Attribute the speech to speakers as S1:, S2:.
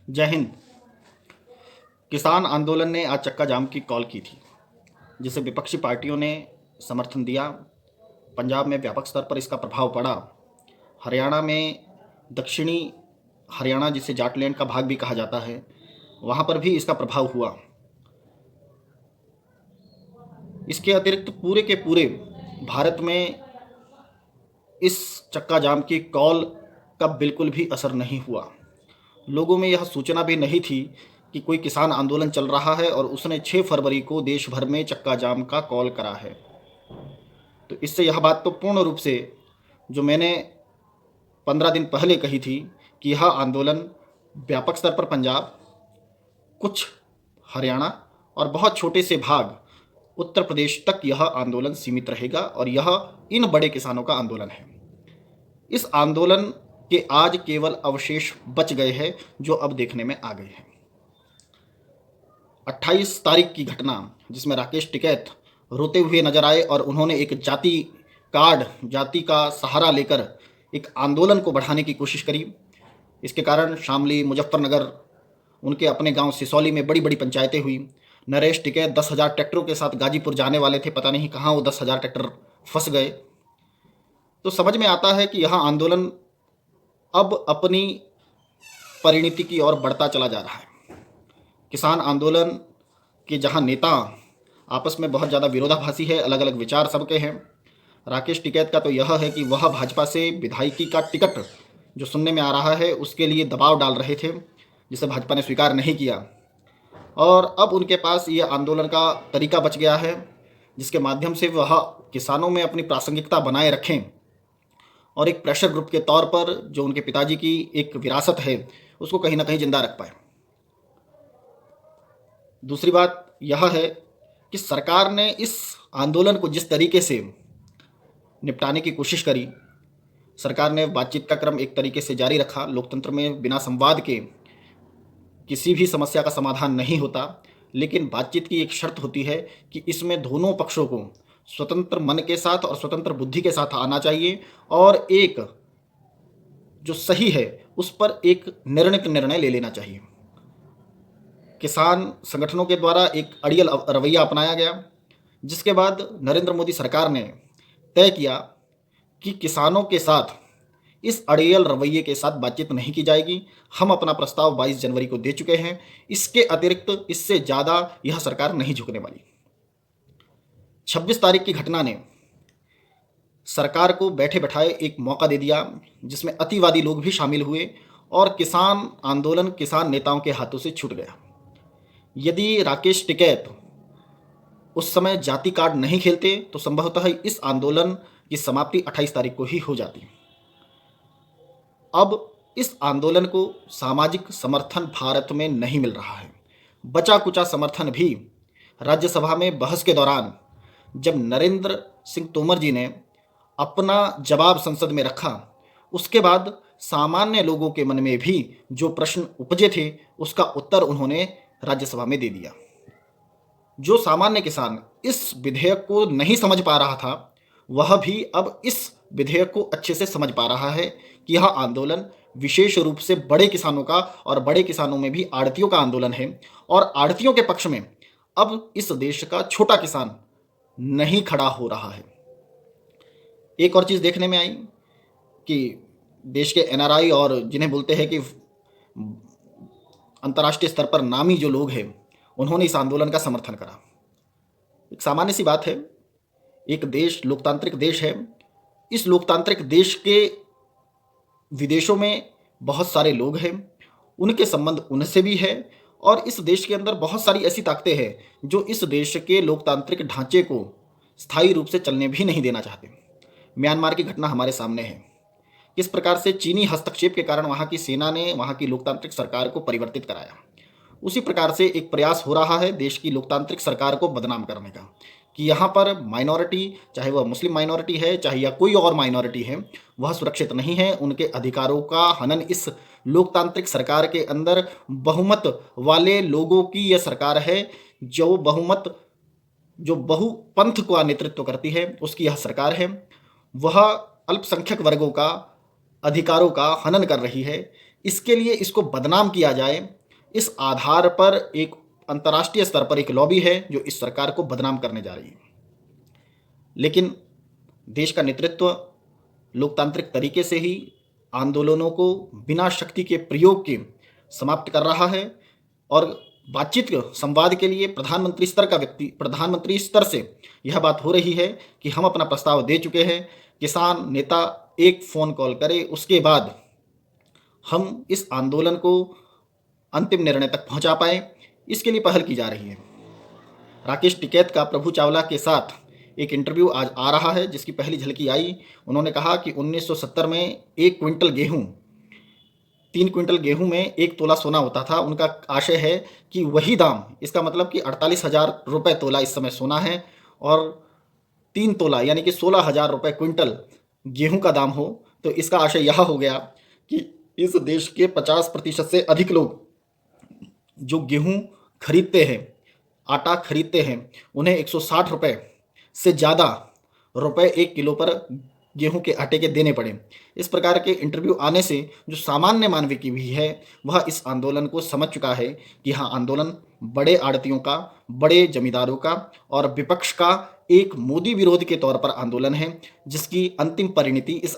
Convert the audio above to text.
S1: जय हिंद। किसान आंदोलन ने आज चक्का जाम की कॉल की थी, जिसे विपक्षी पार्टियों ने समर्थन दिया। पंजाब में व्यापक स्तर पर इसका प्रभाव पड़ा। हरियाणा में दक्षिणी हरियाणा, जिसे जाटलैंड का भाग भी कहा जाता है, वहाँ पर भी इसका प्रभाव हुआ। इसके अतिरिक्त पूरे के पूरे भारत में इस चक्का जाम की कॉल का बिल्कुल भी असर नहीं हुआ। लोगों में यह सूचना भी नहीं थी कि कोई किसान आंदोलन चल रहा है और उसने 6 फरवरी को देश भर में चक्का जाम का कॉल करा है। तो इससे यह बात तो पूर्ण रूप से, जो मैंने 15 दिन पहले कही थी कि यह आंदोलन व्यापक स्तर पर पंजाब, कुछ हरियाणा और बहुत छोटे से भाग उत्तर प्रदेश तक यह आंदोलन सीमित रहेगा और यह इन बड़े किसानों का आंदोलन है। इस आंदोलन के आज केवल अवशेष बच गए हैं, जो अब देखने में आ गए हैं। 28 तारीख की घटना, जिसमें राकेश टिकैत रोते हुए नजर आए और उन्होंने एक जाति का सहारा लेकर एक आंदोलन को बढ़ाने की कोशिश करी। इसके कारण शामली, मुजफ्फरनगर, उनके अपने गांव सिसौली में बड़ी बड़ी पंचायतें हुई। नरेश टिकैत 10,000 ट्रैक्टरों के साथ गाजीपुर जाने वाले थे, पता नहीं कहाँ वो 10,000 ट्रैक्टर फंस गए। तो समझ में आता है कि यह आंदोलन अब अपनी परिणति की ओर बढ़ता चला जा रहा है। किसान आंदोलन के जहां नेता आपस में बहुत ज़्यादा विरोधाभासी है, अलग अलग विचार सबके हैं। राकेश टिकैत का तो यह है कि वह भाजपा से विधायकी का टिकट, जो सुनने में आ रहा है, उसके लिए दबाव डाल रहे थे, जिसे भाजपा ने स्वीकार नहीं किया। और अब उनके पास ये आंदोलन का तरीका बच गया है, जिसके माध्यम से वह किसानों में अपनी प्रासंगिकता बनाए रखें और एक प्रेशर ग्रुप के तौर पर जो उनके पिताजी की एक विरासत है, उसको कहीं ना कहीं जिंदा रख पाए। दूसरी बात यह है कि सरकार ने इस आंदोलन को जिस तरीके से निपटाने की कोशिश करी, सरकार ने बातचीत का क्रम एक तरीके से जारी रखा। लोकतंत्र में बिना संवाद के किसी भी समस्या का समाधान नहीं होता, लेकिन बातचीत की एक शर्त होती है कि इसमें दोनों पक्षों को स्वतंत्र मन के साथ और स्वतंत्र बुद्धि के साथ आना चाहिए और एक जो सही है उस पर एक निर्णय ले लेना चाहिए। किसान संगठनों के द्वारा एक अड़ियल रवैया अपनाया गया, जिसके बाद नरेंद्र मोदी सरकार ने तय किया कि किसानों के साथ इस अड़ियल रवैये के साथ बातचीत नहीं की जाएगी। हम अपना प्रस्ताव 22 जनवरी को दे चुके हैं। इसके अतिरिक्त इससे ज़्यादा यह सरकार नहीं झुकने वाली। 26 तारीख की घटना ने सरकार को बैठे बैठाए एक मौका दे दिया, जिसमें अतिवादी लोग भी शामिल हुए और किसान आंदोलन किसान नेताओं के हाथों से छूट गया। यदि राकेश टिकैत उस समय जाति कार्ड नहीं खेलते तो संभवतः इस आंदोलन की समाप्ति 28 तारीख को ही हो जाती। अब इस आंदोलन को सामाजिक समर्थन भारत में नहीं मिल रहा है। बचा कुचा समर्थन भी राज्यसभा में बहस के दौरान, जब नरेंद्र सिंह तोमर जी ने अपना जवाब संसद में रखा, उसके बाद सामान्य लोगों के मन में भी जो प्रश्न उपजे थे उसका उत्तर उन्होंने राज्यसभा में दे दिया। जो सामान्य किसान इस विधेयक को नहीं समझ पा रहा था, वह भी अब इस विधेयक को अच्छे से समझ पा रहा है कि यह आंदोलन विशेष रूप से बड़े किसानों का और बड़े किसानों में भी आड़तियों का आंदोलन है और आड़तियों के पक्ष में अब इस देश का छोटा किसान नहीं खड़ा हो रहा है। एक और चीज़ देखने में आई कि देश के एनआरआई और जिन्हें बोलते हैं कि अंतर्राष्ट्रीय स्तर पर नामी जो लोग हैं, उन्होंने इस आंदोलन का समर्थन करा। एक सामान्य सी बात है, एक देश लोकतांत्रिक देश है। इस लोकतांत्रिक देश के विदेशों में बहुत सारे लोग हैं, उनके संबंध उनसे भी है और इस देश के अंदर बहुत सारी ऐसी ताकतें हैं जो इस देश के लोकतांत्रिक ढांचे को स्थायी रूप से चलने भी नहीं देना चाहते। म्यांमार की घटना हमारे सामने है, किस प्रकार से चीनी हस्तक्षेप के कारण वहाँ की सेना ने वहाँ की लोकतांत्रिक सरकार को परिवर्तित कराया। उसी प्रकार से एक प्रयास हो रहा है देश की लोकतांत्रिक सरकार को बदनाम करने का, कि यहाँ पर माइनॉरिटी, चाहे वह मुस्लिम माइनॉरिटी है चाहे या कोई और माइनॉरिटी है, वह सुरक्षित नहीं है। उनके अधिकारों का हनन इस लोकतांत्रिक सरकार के अंदर बहुमत वाले लोगों की यह सरकार है, जो बहुपंथ का नेतृत्व करती है, उसकी यह सरकार है। वह अल्पसंख्यक वर्गों का अधिकारों का हनन कर रही है, इसके लिए इसको बदनाम किया जाए, इस आधार पर एक अंतर्राष्ट्रीय स्तर पर एक लॉबी है जो इस सरकार को बदनाम करने जा रही है। लेकिन देश का नेतृत्व लोकतांत्रिक तरीके से ही आंदोलनों को बिना शक्ति के प्रयोग के समाप्त कर रहा है और बातचीत संवाद के लिए प्रधानमंत्री स्तर से यह बात हो रही है कि हम अपना प्रस्ताव दे चुके हैं, किसान नेता एक फ़ोन कॉल करे, उसके बाद हम इस आंदोलन को अंतिम निर्णय तक पहुंचा पाएँ, इसके लिए पहल की जा रही है। राकेश टिकैत का प्रभु चावला के साथ एक इंटरव्यू आज आ रहा है जिसकी पहली झलकी आई। उन्होंने कहा कि 1970 में 1 क्विंटल गेहूं, 3 क्विंटल गेहूं में 1 तोला सोना होता था। उनका आशय है कि वही दाम, इसका मतलब कि 48,000 रुपये तोला इस समय सोना है और 3 तोला यानी कि 16,000 रुपये क्विंटल गेहूं का दाम हो, तो इसका आशय यह हो गया कि इस देश के 50% से अधिक लोग जो गेहूं खरीदते हैं, आटा खरीदते हैं, उन्हें 160 रुपये से ज़्यादा रुपए 1 किलो पर गेहूं के आटे के देने पड़े। इस प्रकार के इंटरव्यू आने से जो सामान्य मानवीय की भी है वह इस आंदोलन को समझ चुका है कि हाँ, आंदोलन बड़े आड़तियों का, बड़े जमींदारों का और विपक्ष का एक मोदी विरोध के तौर पर आंदोलन है, जिसकी अंतिम परिणति इस